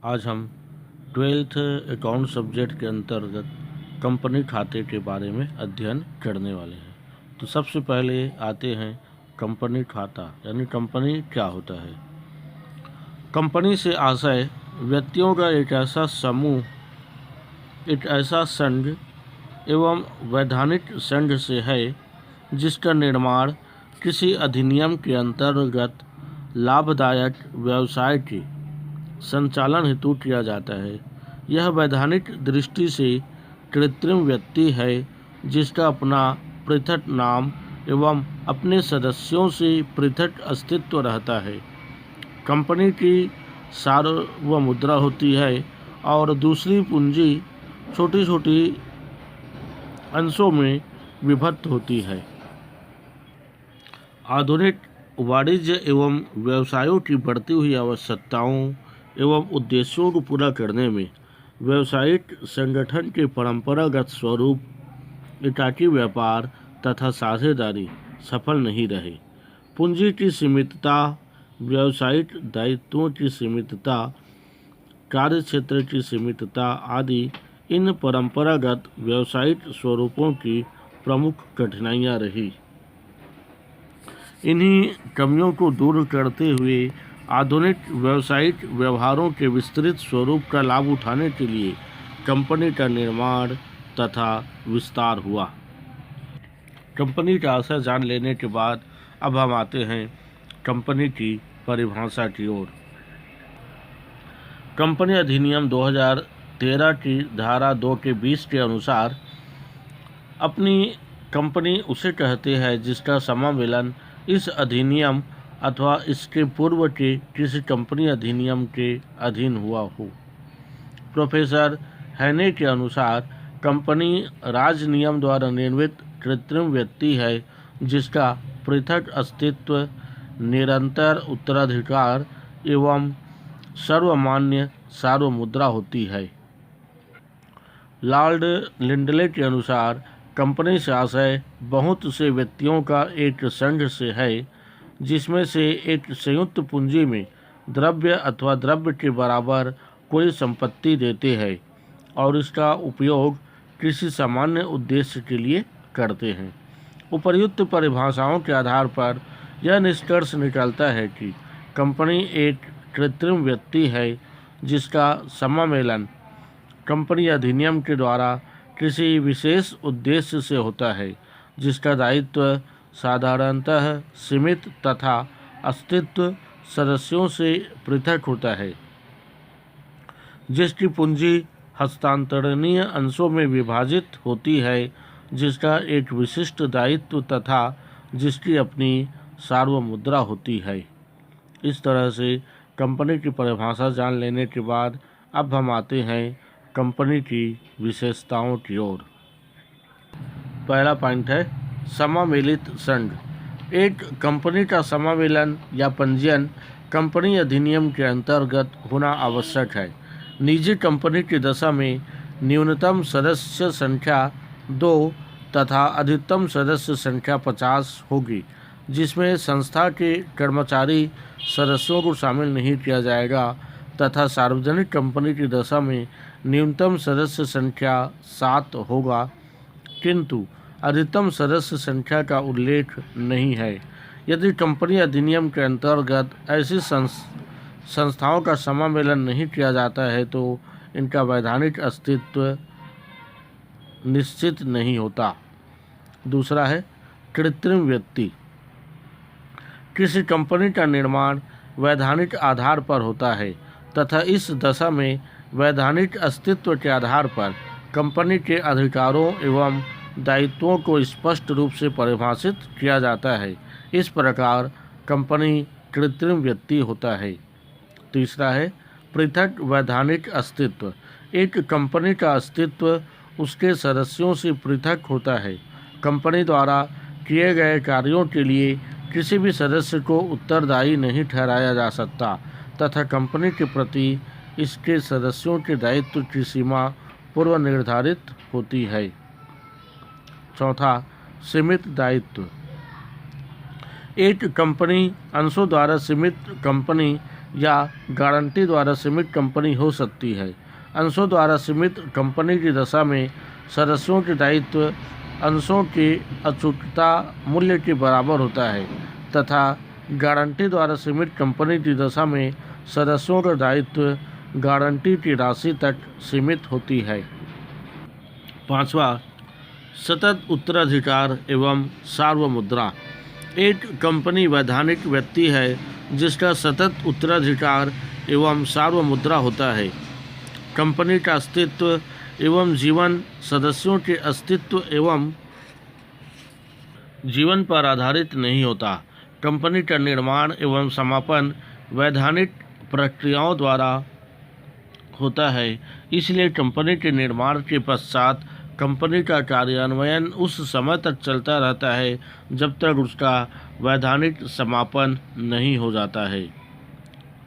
आज हम 12th account subject के अंतर्गत कंपनी खाते के बारे में अध्ययन करने वाले हैं। तो सबसे पहले आते हैं कंपनी खाता, यानी कंपनी क्या होता है। कंपनी से आशय व्यक्तियों का एक ऐसा समूह, एक ऐसा संघ एवं वैधानिक संघ से है जिसका निर्माण किसी अधिनियम के अंतर्गत लाभदायक व्यवसाय के संचालन हेतु किया जाता है। यह वैधानिक दृष्टि से कृत्रिम व्यक्ति है जिसका अपना पृथक नाम एवं अपने सदस्यों से पृथक अस्तित्व रहता है। कंपनी की सार्वमुद्रा होती है और दूसरी पूंजी छोटी छोटी अंशों में विभक्त होती है। आधुनिक वाणिज्य एवं व्यवसायों की बढ़ती हुई आवश्यकताओं एवं उद्देश्यों को पूरा करने में व्यावसायिक संगठन के परंपरागत स्वरूप एकाकी व्यापार तथा साझेदारी सफल नहीं रहे। पूंजी की सीमितता, व्यावसायिक दायित्वों की सीमितता, कार्यक्षेत्र की सीमितता आदि इन परंपरागत व्यावसायिक स्वरूपों की प्रमुख कठिनाइयाँ रही। इन्हीं कमियों को दूर करते हुए आधुनिक व्यावसायिक व्यवहारों के विस्तृत स्वरूप का लाभ उठाने के लिए कंपनी का निर्माण तथा विस्तार हुआ। कंपनी का आशय जान लेने के बाद अब हम आते हैं कंपनी की परिभाषा की ओर। कंपनी अधिनियम 2013 की धारा 2 के 20 के अनुसार अपनी कंपनी उसे कहते हैं जिसका समावेलन इस अधिनियम अथवा इसके पूर्व के किसी कंपनी अधिनियम के अधीन हुआ हो। प्रोफेसर हैने के अनुसार कंपनी राज्य नियम द्वारा निर्मित कृत्रिम व्यक्ति है जिसका पृथक अस्तित्व, निरंतर उत्तराधिकार एवं सर्वमान्य सार्वमुद्रा होती है। लॉर्ड लिंडले के अनुसार कंपनी से आशय बहुत से व्यक्तियों का एक संघ से है जिसमें से एक संयुक्त पूंजी में द्रव्य अथवा द्रव्य के बराबर कोई संपत्ति देते हैं और इसका उपयोग किसी सामान्य उद्देश्य के लिए करते हैं। उपर्युक्त परिभाषाओं के आधार पर यह निष्कर्ष निकलता है कि कंपनी एक कृत्रिम व्यक्ति है जिसका समावेलन कंपनी अधिनियम के द्वारा किसी विशेष उद्देश्य से होता है, जिसका दायित्व साधारणतः सीमित तथा अस्तित्व सदस्यों से पृथक होता है, जिसकी पूंजी हस्तांतरणीय अंशों में विभाजित होती है, जिसका एक विशिष्ट दायित्व तथा जिसकी अपनी सार्वमुद्रा होती है। इस तरह से कंपनी की परिभाषा जान लेने के बाद अब हम आते हैं कंपनी की विशेषताओं की ओर। पहला पॉइंट है समावेलित संघ। एक कंपनी का समावेलन या पंजीयन कंपनी अधिनियम के अंतर्गत होना आवश्यक है। निजी कंपनी की दशा में न्यूनतम सदस्य संख्या 2 तथा अधिकतम सदस्य संख्या 50 होगी, जिसमें संस्था के कर्मचारी सदस्यों को शामिल नहीं किया जाएगा, तथा सार्वजनिक कंपनी की दशा में न्यूनतम सदस्य संख्या 7 होगा, किंतु अधिकतम सदस्य संख्या का उल्लेख नहीं है। यदि कंपनी अधिनियम के अंतर्गत ऐसी संस्थाओं का समावेलन नहीं किया जाता है तो इनका वैधानिक अस्तित्व निश्चित नहीं होता। दूसरा है कृत्रिम व्यक्ति। किसी कंपनी का निर्माण वैधानिक आधार पर होता है तथा इस दशा में वैधानिक अस्तित्व के आधार पर कंपनी के अधिकारों एवं दायित्वों को स्पष्ट रूप से परिभाषित किया जाता है। इस प्रकार कंपनी कृत्रिम व्यक्ति होता है। तीसरा है पृथक वैधानिक अस्तित्व। एक कंपनी का अस्तित्व उसके सदस्यों से पृथक होता है। कंपनी द्वारा किए गए कार्यों के लिए किसी भी सदस्य को उत्तरदायी नहीं ठहराया जा सकता तथा कंपनी के प्रति इसके सदस्यों के दायित्व की सीमा पूर्व निर्धारित होती है। चौथा सीमित दायित्व। एक कंपनी अंशों द्वारा सीमित कंपनी या गारंटी द्वारा सीमित कंपनी हो सकती है। अंशों द्वारा सीमित कंपनी की दशा में सदस्यों के दायित्व अंशों की अचूकता मूल्य के बराबर होता है तथा गारंटी द्वारा सीमित कंपनी की दशा में सदस्यों का दायित्व गारंटी की राशि तक सीमित होती है। 5वां, सतत उत्तराधिकार एवं सार्वमुद्रा। एक कंपनी वैधानिक व्यक्ति है जिसका सतत उत्तराधिकार एवं सार्वमुद्रा होता है। कंपनी का अस्तित्व एवं जीवन सदस्यों के अस्तित्व एवं जीवन पर आधारित नहीं होता। कंपनी का निर्माण एवं समापन वैधानिक प्रक्रियाओं द्वारा होता है, इसलिए कंपनी के निर्माण के पश्चात कंपनी का कार्यान्वयन उस समय तक चलता रहता है जब तक उसका वैधानिक समापन नहीं हो जाता है।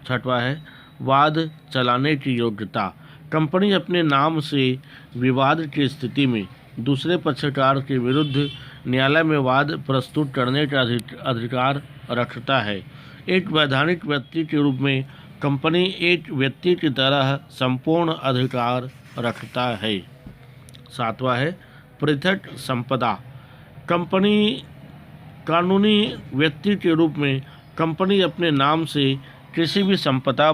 6वां है वाद चलाने की योग्यता। कंपनी अपने नाम से विवाद की स्थिति में दूसरे पक्षकार के विरुद्ध न्यायालय में वाद प्रस्तुत करने का अधिकार रखता है। एक वैधानिक व्यक्ति के रूप में कंपनी एक व्यक्ति की तरह संपूर्ण अधिकार रखता है। 7वां है पृथक संपदा। कंपनी कानूनी व्यक्ति के रूप में कंपनी अपने नाम से किसी भी संपदा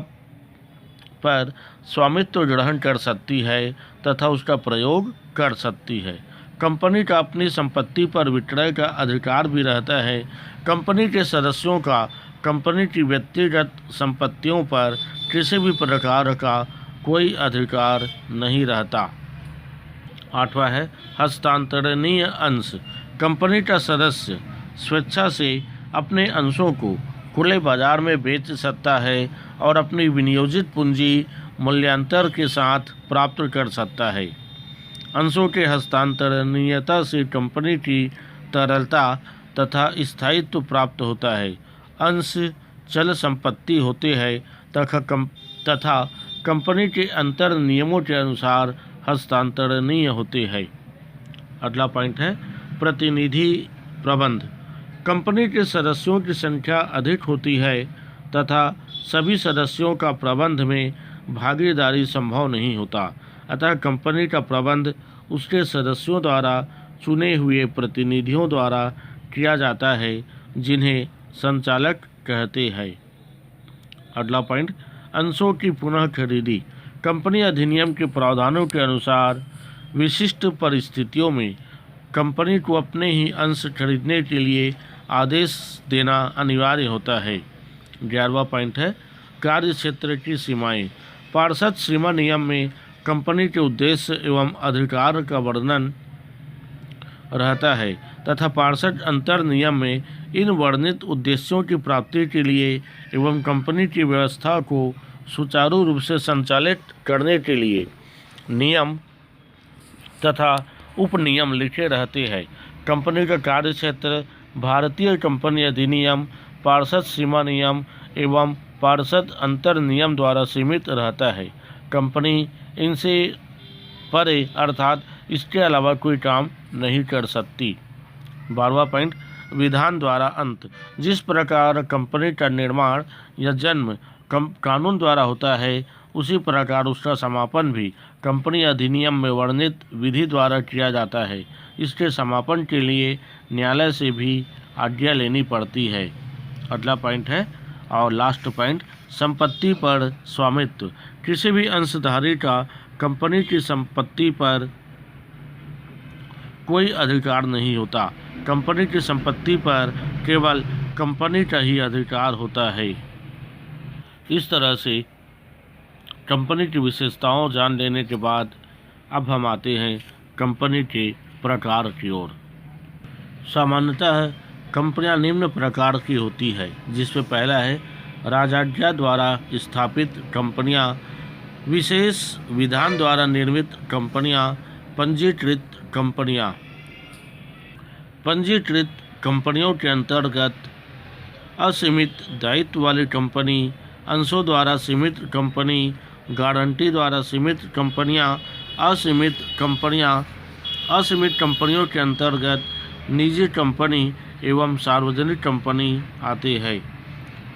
पर स्वामित्व ग्रहण कर सकती है तथा उसका प्रयोग कर सकती है। कंपनी का अपनी संपत्ति पर विक्रय का अधिकार भी रहता है। कंपनी के सदस्यों का कंपनी की व्यक्तिगत संपत्तियों पर किसी भी प्रकार का कोई अधिकार नहीं रहता। 8वां है हस्तांतरणीय अंश। कंपनी का सदस्य स्वेच्छा से अपने अंशों को खुले बाजार में बेच सकता है और अपनी विनियोजित पूंजी मूल्यांतर के साथ प्राप्त कर सकता है। अंशों के हस्तांतरणीयता से कंपनी की तरलता तथा स्थायित्व प्राप्त होता है। अंश चल संपत्ति होते हैं तथा कंपनी के अंतर नियमों के अनुसार हस्तांतरणीय होते हैं। अगला पॉइंट है प्रतिनिधि प्रबंध। कंपनी के सदस्यों की संख्या अधिक होती है तथा सभी सदस्यों का प्रबंध में भागीदारी संभव नहीं होता, अतः कंपनी का प्रबंध उसके सदस्यों द्वारा चुने हुए प्रतिनिधियों द्वारा किया जाता है जिन्हें संचालक कहते हैं। अगला पॉइंट अंशों की पुनः खरीदी। कंपनी अधिनियम के प्रावधानों के अनुसार विशिष्ट परिस्थितियों में कंपनी को अपने ही अंश खरीदने के लिए आदेश देना अनिवार्य होता है। 11वां पॉइंट है कार्य क्षेत्र की सीमाएं। पार्षद सीमा नियम में कंपनी के उद्देश्य एवं अधिकार का वर्णन रहता है तथा पार्षद अंतर नियम में इन वर्णित उद्देश्यों की प्राप्ति के लिए एवं कंपनी की व्यवस्था को सुचारू रूप से संचालित करने के लिए नियम तथा उपनियम लिखे रहते हैं। कंपनी का कार्य क्षेत्र भारतीय कंपनी अधिनियम, पार्षद सीमा नियम एवं पार्षद अंतर नियम द्वारा सीमित रहता है। कंपनी इनसे परे अर्थात इसके अलावा कोई काम नहीं कर सकती। 12वां पॉइंट विधान द्वारा अंत। जिस प्रकार कंपनी का निर्माण या जन्म कानून द्वारा होता है, उसी प्रकार उसका समापन भी कंपनी अधिनियम में वर्णित विधि द्वारा किया जाता है। इसके समापन के लिए न्यायालय से भी आज्ञा लेनी पड़ती है। अगला पॉइंट है और लास्ट पॉइंट संपत्ति पर स्वामित्व। किसी भी अंशधारी का कंपनी की संपत्ति पर कोई अधिकार नहीं होता। कंपनी की संपत्ति पर केवल कंपनी का ही अधिकार होता है। इस तरह से कंपनी की विशेषताओं जान लेने के बाद अब हम आते हैं कंपनी के प्रकार की ओर। सामान्यतः कंपनियां निम्न प्रकार की होती है, जिसमें पहला है राजाज्ञा द्वारा स्थापित कंपनियां, विशेष विधान द्वारा निर्मित कंपनियां, पंजीकृत कंपनियां। पंजीकृत कंपनियों के अंतर्गत असीमित दायित्व वाली कंपनी, अंशों द्वारा सीमित कंपनी, गारंटी द्वारा सीमित कंपनियां, असीमित कंपनियों के अंतर्गत निजी कंपनी एवं सार्वजनिक कंपनी आते हैं।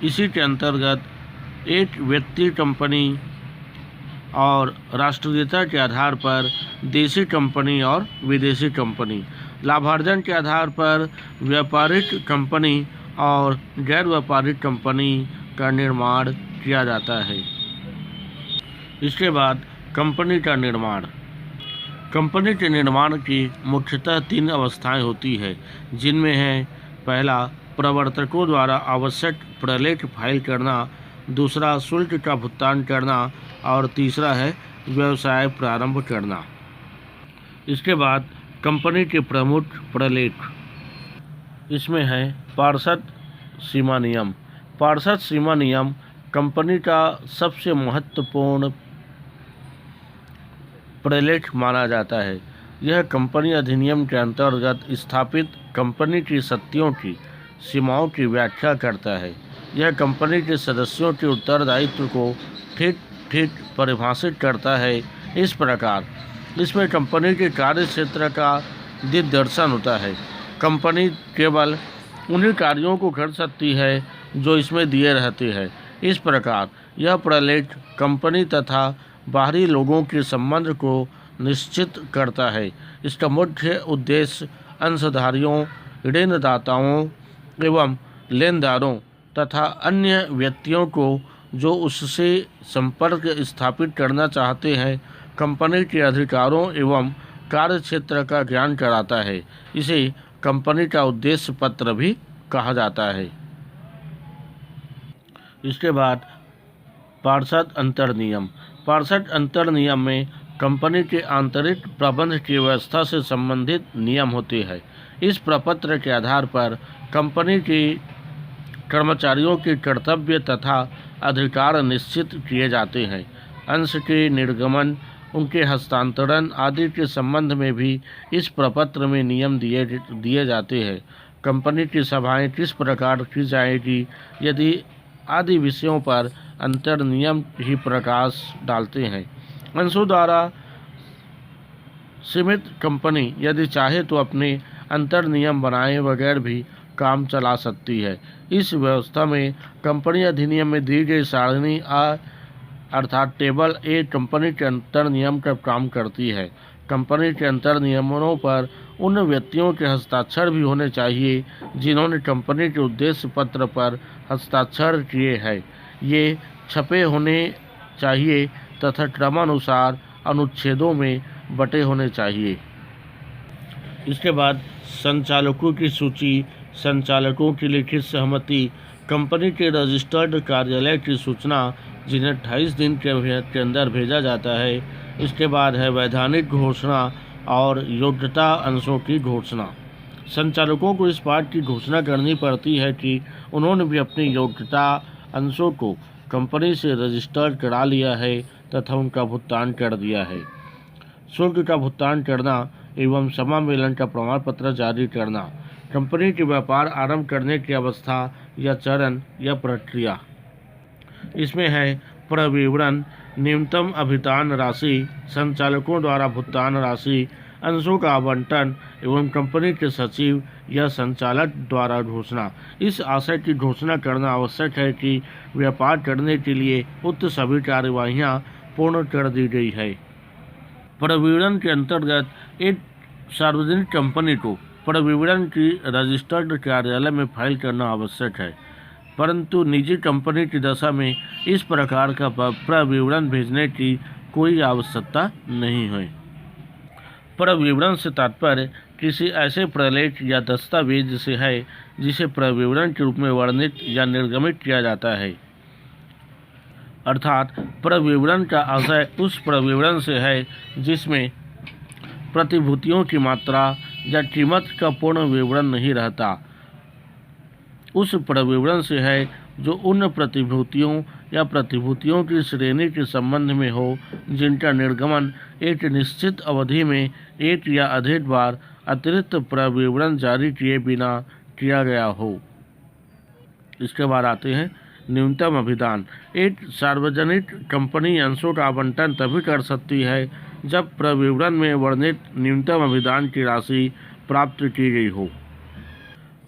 इसी के अंतर्गत एक व्यक्ति कंपनी और राष्ट्रीयता के आधार पर देशी कंपनी और विदेशी कंपनी, लाभार्जन के आधार पर व्यापारिक कंपनी और गैर व्यापारिक कंपनी का निर्माण किया जाता है। इसके बाद कंपनी का निर्माण। कंपनी के निर्माण की मुख्यतः 3 अवस्थाएं होती है, जिनमें है पहला प्रवर्तकों द्वारा आवश्यक प्रलेख फाइल करना, दूसरा शुल्क का भुगतान करना और तीसरा है व्यवसाय प्रारंभ करना। इसके बाद कंपनी के प्रमुख प्रलेख, इसमें है पार्षद सीमा नियम। पार्षद सीमा नियम कंपनी का सबसे महत्वपूर्ण प्रलेख माना जाता है। यह कंपनी अधिनियम के अंतर्गत स्थापित कंपनी की शक्तियों की सीमाओं की व्याख्या करता है। यह कंपनी के सदस्यों के उत्तरदायित्व को ठीक ठीक परिभाषित करता है। इस प्रकार इसमें कंपनी के कार्य क्षेत्र का दिग्दर्शन होता है। कंपनी केवल उन्हीं कार्यों को कर सकती है जो इसमें दिए रहते हैं। इस प्रकार यह प्रलेख कंपनी तथा बाहरी लोगों के संबंध को निश्चित करता है। इसका मुख्य उद्देश्य अंशधारियों, ऋणदाताओं एवं लेनदारों तथा अन्य व्यक्तियों को जो उससे संपर्क स्थापित करना चाहते हैं, कंपनी के अधिकारों एवं कार्यक्षेत्र का ज्ञान कराता है। इसे कंपनी का उद्देश्य पत्र भी कहा जाता है। इसके बाद पार्षद अंतर नियम। पार्षद अंतर नियम में कंपनी के आंतरिक प्रबंध की व्यवस्था से संबंधित नियम होते हैं। इस प्रपत्र के आधार पर कंपनी के कर्मचारियों के कर्तव्य तथा अधिकार निश्चित किए जाते हैं। अंश के निर्गमन, उनके हस्तांतरण आदि के संबंध में भी इस प्रपत्र में नियम दिए जाते हैं। कंपनी की सभाएं किस प्रकार की जाएगी यदि आदि विषयों पर अंतर नियम ही प्रकाश डालते हैं। अंशों द्वारा सीमित कंपनी यदि चाहे तो अपने अंतर नियम बनाए बगैर भी काम चला सकती है। इस व्यवस्था में कंपनी अधिनियम में दी गई सारणी अर्थात टेबल ए कंपनी के अंतर नियम का काम करती है। कंपनी के अंतर नियमों पर उन व्यक्तियों के हस्ताक्षर भी होने चाहिए जिन्होंने कंपनी के उद्देश्य पत्र पर हस्ताक्षर किए हैं। ये छपे होने चाहिए तथा क्रमानुसार अनुच्छेदों में बटे होने चाहिए। इसके बाद संचालकों की सूची, संचालकों की लिखित सहमति, कंपनी के रजिस्टर्ड कार्यालय की सूचना जिन्हें 28 दिन के अंदर भेजा जाता है। इसके बाद है वैधानिक घोषणा और योग्यता अंशों की घोषणा। संचालकों को इस बात की घोषणा करनी पड़ती है कि उन्होंने भी अपनी योग्यता अंशों को कंपनी से रजिस्टर्ड करा लिया है तथा उनका भुगतान कर दिया है। शुल्क का भुगतान करना एवं समामेलन का प्रमाण पत्र जारी करना। कंपनी के व्यापार आरंभ करने की अवस्था या चरण या प्रक्रिया, इसमें है प्रविवरण, न्यूनतम अभिदान राशि, संचालकों द्वारा भुगतान राशि, अंशों का आवंटन एवं कंपनी के सचिव या संचालक द्वारा घोषणा। इस आशय की घोषणा करना आवश्यक है कि व्यापार करने के लिए उक्त सभी कार्यवाहियां पूर्ण कर दी गई है। प्रविवरण के अंतर्गत एक सार्वजनिक कंपनी को प्रविवरण की रजिस्टर्ड कार्यालय में फाइल करना आवश्यक है, परंतु निजी कंपनी की दशा में इस प्रकार का प्रविवरण भेजने की कोई आवश्यकता नहीं है। प्रविवरण से तात्पर्य किसी ऐसे प्रलेख या दस्तावेज से है जिसे प्रविवरण के रूप में वर्णित या निर्गमित किया जाता है। अर्थात प्रविवरण का आशय उस प्रविवरण से है जिसमें प्रतिभूतियों की मात्रा या कीमत का पूर्ण विवरण नहीं रहता। उस प्रविवरण से है जो उन प्रतिभूतियों या प्रतिभूतियों की श्रेणी के संबंध में हो जिनका निर्गमन एक निश्चित अवधि में एक या अधिक बार अतिरिक्त प्रविवरण जारी किए बिना किया गया हो। इसके बाद आते हैं न्यूनतम अभिदान। एक सार्वजनिक कंपनी अंशों का आवंटन तभी कर सकती है जब प्रविवरण में वर्णित न्यूनतम अभिदान की राशि प्राप्त की गई हो।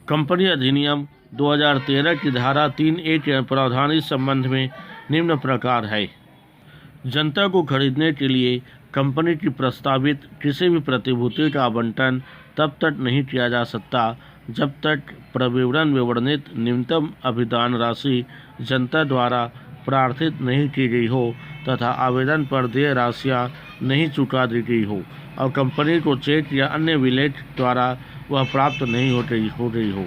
कंपनी अधिनियम 2013 की धारा 3A के प्रावधान इस संबंध में निम्न प्रकार है। जनता को खरीदने के लिए कंपनी की प्रस्तावित किसी भी प्रतिभूति का आवंटन तब तक नहीं किया जा सकता जब तक प्रविवरण विवर्णित न्यूनतम अभिदान राशि जनता द्वारा प्रार्थित नहीं की गई हो तथा आवेदन पर देय राशियां नहीं चुका दी गई हो और कंपनी को चेक या अन्य विलेट द्वारा वह प्राप्त नहीं हो गई हो।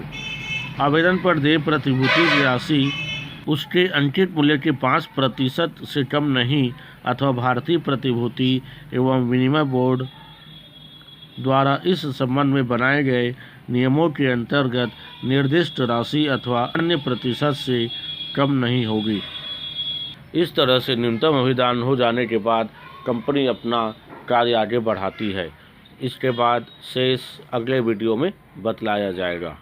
आवेदन पर देय प्रतिभूति की राशि उसके अंकित मूल्य के 5% से कम नहीं अथवा भारतीय प्रतिभूति एवं विनिमय बोर्ड द्वारा इस संबंध में बनाए गए नियमों के अंतर्गत निर्दिष्ट राशि अथवा अन्य प्रतिशत से कम नहीं होगी। इस तरह से न्यूनतम अभिदान हो जाने के बाद कंपनी अपना कार्य आगे बढ़ाती है। इसके बाद शेष अगले वीडियो में बतलाया जाएगा।